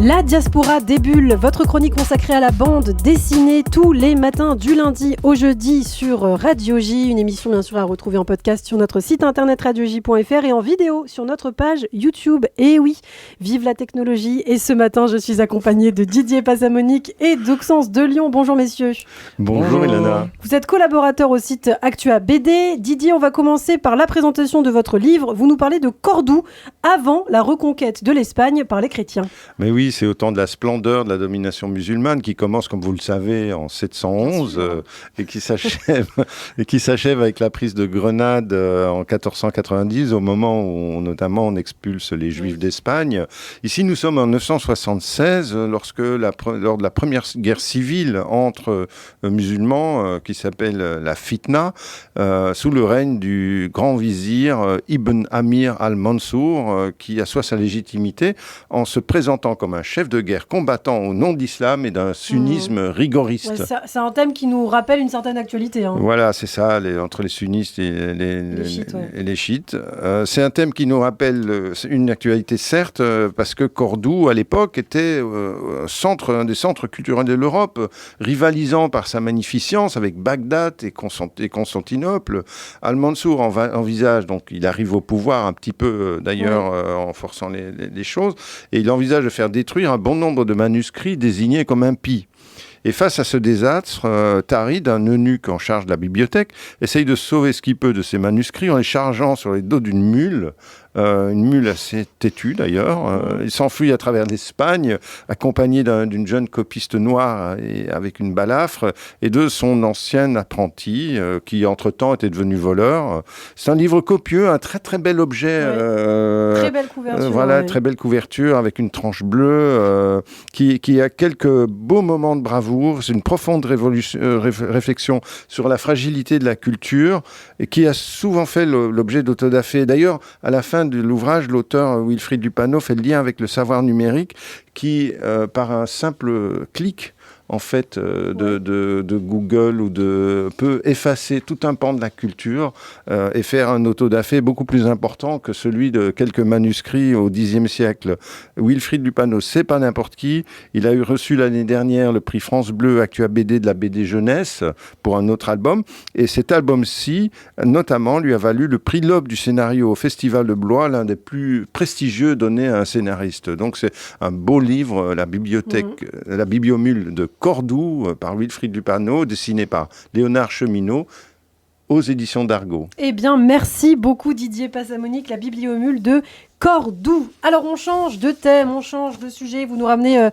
La Diaspora des Bulles, votre chronique consacrée à la bande dessinée tous les matins du lundi au jeudi sur Radio J. Une émission bien sûr à retrouver en podcast sur notre site internet radioj.fr et en vidéo sur notre page YouTube. Et oui, vive la technologie. Et ce matin, je suis accompagnée de Didier Passamonique et d'Auxence de Lyon. Bonjour messieurs. Bonjour Ilana. Vous êtes collaborateur au site Actua BD. Didier, on va commencer par la présentation de votre livre. Vous nous parlez de Cordoue avant la reconquête de l'Espagne par les chrétiens. Mais oui, c'est au temps de la splendeur de la domination musulmane qui commence, comme vous le savez, en 711 et qui s'achève avec la prise de Grenade en 1490, au moment où notamment on expulse les Juifs d'Espagne. Ici, nous sommes en 976, lors de la première guerre civile entre musulmans, qui s'appelle la Fitna, sous le règne du grand vizir Ibn Amir al-Mansour, qui assoit sa légitimité en se présentant comme un chef de guerre combattant au nom de l'islam et d'un sunnisme rigoriste. Ouais, c'est un thème qui nous rappelle une certaine actualité. Hein. Voilà, c'est ça, entre les sunnistes et les chiites. C'est un thème qui nous rappelle une actualité, certes, parce que Cordoue, à l'époque, était un des centres culturels de l'Europe, rivalisant par sa magnificence avec Bagdad et Constantinople. Al-Mansour envisage, donc il arrive au pouvoir un petit peu, d'ailleurs, en forçant les choses, et il envisage de faire détruire un bon nombre de manuscrits désignés comme impies. Et face à ce désastre, Tarid, un eunuque en charge de la bibliothèque, essaye de sauver ce qu'il peut de ces manuscrits en les chargeant sur les dos d'une mule assez têtue d'ailleurs. Il s'enfuit à travers l'Espagne, accompagné d'une jeune copiste noire et avec une balafre, et de son ancien apprenti, qui entre-temps était devenu voleur. C'est un livre copieux, un très très bel objet. Très belle couverture. Très belle couverture avec une tranche bleue, qui a quelques beaux moments de bravoure. C'est une profonde réflexion sur la fragilité de la culture, et qui a souvent fait l'objet d'autodafé. D'ailleurs, à la fin de l'ouvrage, l'auteur Wilfried Lupano fait le lien avec le savoir numérique qui, par un simple clic, en fait, de Google peut effacer tout un pan de la culture et faire un autodafé beaucoup plus important que celui de quelques manuscrits au Xe siècle. Wilfried Lupano, c'est pas n'importe qui. Il a reçu l'année dernière le prix France Bleu Actua BD de la BD Jeunesse pour un autre album. Et cet album-ci, notamment, lui a valu le prix Lobe du scénario au Festival de Blois, l'un des plus prestigieux donnés à un scénariste. Donc c'est un beau livre, la bibliomule de Cordoue, par Wilfried Lupano, dessiné par Léonard Cheminot, aux éditions d'Argo. Eh bien, merci beaucoup Didier Passamonique, la bibliomule de Cordoue. Alors, on change de thème, on change de sujet. Vous nous ramenez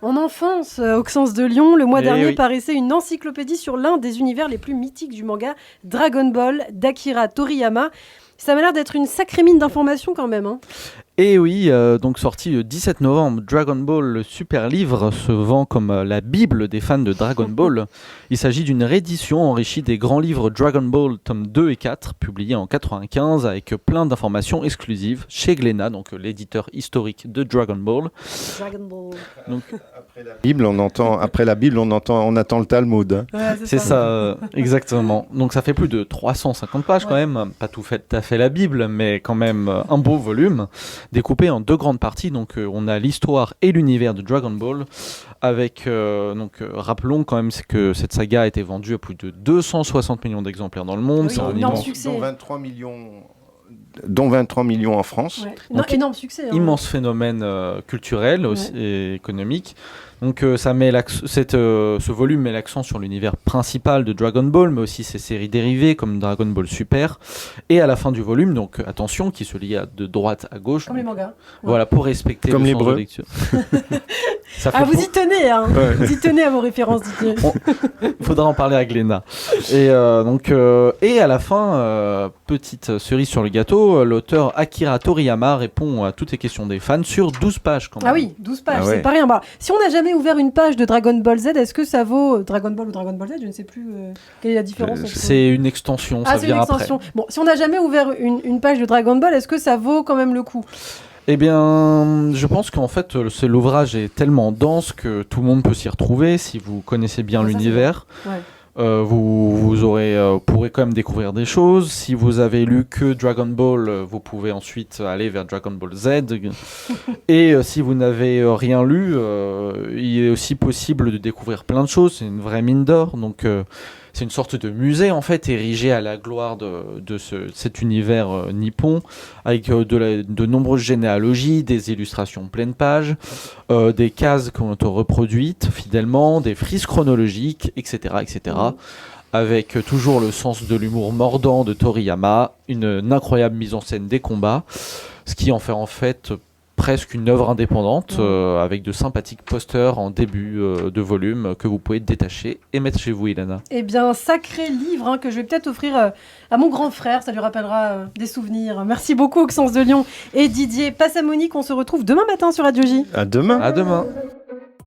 en enfance, Auxence de Lyon. Le mois dernier paraissait une encyclopédie sur l'un des univers les plus mythiques du manga, Dragon Ball, d'Akira Toriyama. Ça m'a l'air d'être une sacrée mine d'informations quand même. Hein. Et oui, donc sorti le 17 novembre, Dragon Ball, le super livre, se vend comme la bible des fans de Dragon Ball. Il s'agit d'une réédition enrichie des grands livres Dragon Ball tomes 2 et 4, publiés en 95, avec plein d'informations exclusives chez Glénat, donc l'éditeur historique de Dragon Ball. Donc, après la Bible, on attend le Talmud. Hein. Ouais, c'est ça, exactement. Donc ça fait plus de 350 pages quand même, pas tout à fait la Bible, mais quand même un beau volume. Découpé en deux grandes parties, donc on a l'histoire et l'univers de Dragon Ball, avec rappelons quand même que cette saga a été vendue à plus de 260 millions d'exemplaires dans le monde, c'est un immense succès. Dont 23 millions en France. Ouais. Donc, énorme succès. Hein. Immense phénomène culturel aussi, et économique. Donc ça met ce volume met l'accent sur l'univers principal de Dragon Ball, mais aussi ses séries dérivées comme Dragon Ball Super. Et à la fin du volume, donc attention, qui se lit de droite à gauche. Comme les mangas. Voilà, pour respecter comme le l'hébreu. sens de lecture. Vous y tenez, hein. Vous y tenez à vos références, Didier. Il faudra en parler à Glénat. Et à la fin, petite cerise sur le gâteau, l'auteur Akira Toriyama répond à toutes les questions des fans sur 12 pages quand même. Ah oui, 12 pages, c'est pas rien. Bah, si on n'a jamais ouvert une page de Dragon Ball Z, est-ce que ça vaut Dragon Ball ou Dragon Ball Z? Je ne sais plus quelle est la différence. C'est une extension, ça vient après. Bon, si on n'a jamais ouvert une page de Dragon Ball, est-ce que ça vaut quand même le coup? Eh bien, je pense qu'en fait, l'ouvrage est tellement dense que tout le monde peut s'y retrouver si vous connaissez bien l'univers. Vous pourrez quand même découvrir des choses. Si vous avez lu que Dragon Ball, vous pouvez ensuite aller vers Dragon Ball Z. Et si vous n'avez rien lu, il est aussi possible de découvrir plein de choses. C'est une vraie mine d'or. Donc c'est une sorte de musée en fait érigé à la gloire de cet univers nippon, avec de nombreuses généalogies, des illustrations pleine page, des cases qui ont été reproduites fidèlement, des frises chronologiques, etc., etc. Avec toujours le sens de l'humour mordant de Toriyama, une incroyable mise en scène des combats, ce qui en fait presque une œuvre indépendante, avec de sympathiques posters en début de volume que vous pouvez détacher et mettre chez vous, Ilana. Eh bien, sacré livre que je vais peut-être offrir à mon grand frère, ça lui rappellera des souvenirs. Merci beaucoup Auxence de Lyon et Didier. Passe à Monique, on se retrouve demain matin sur Radio J. À demain. À demain.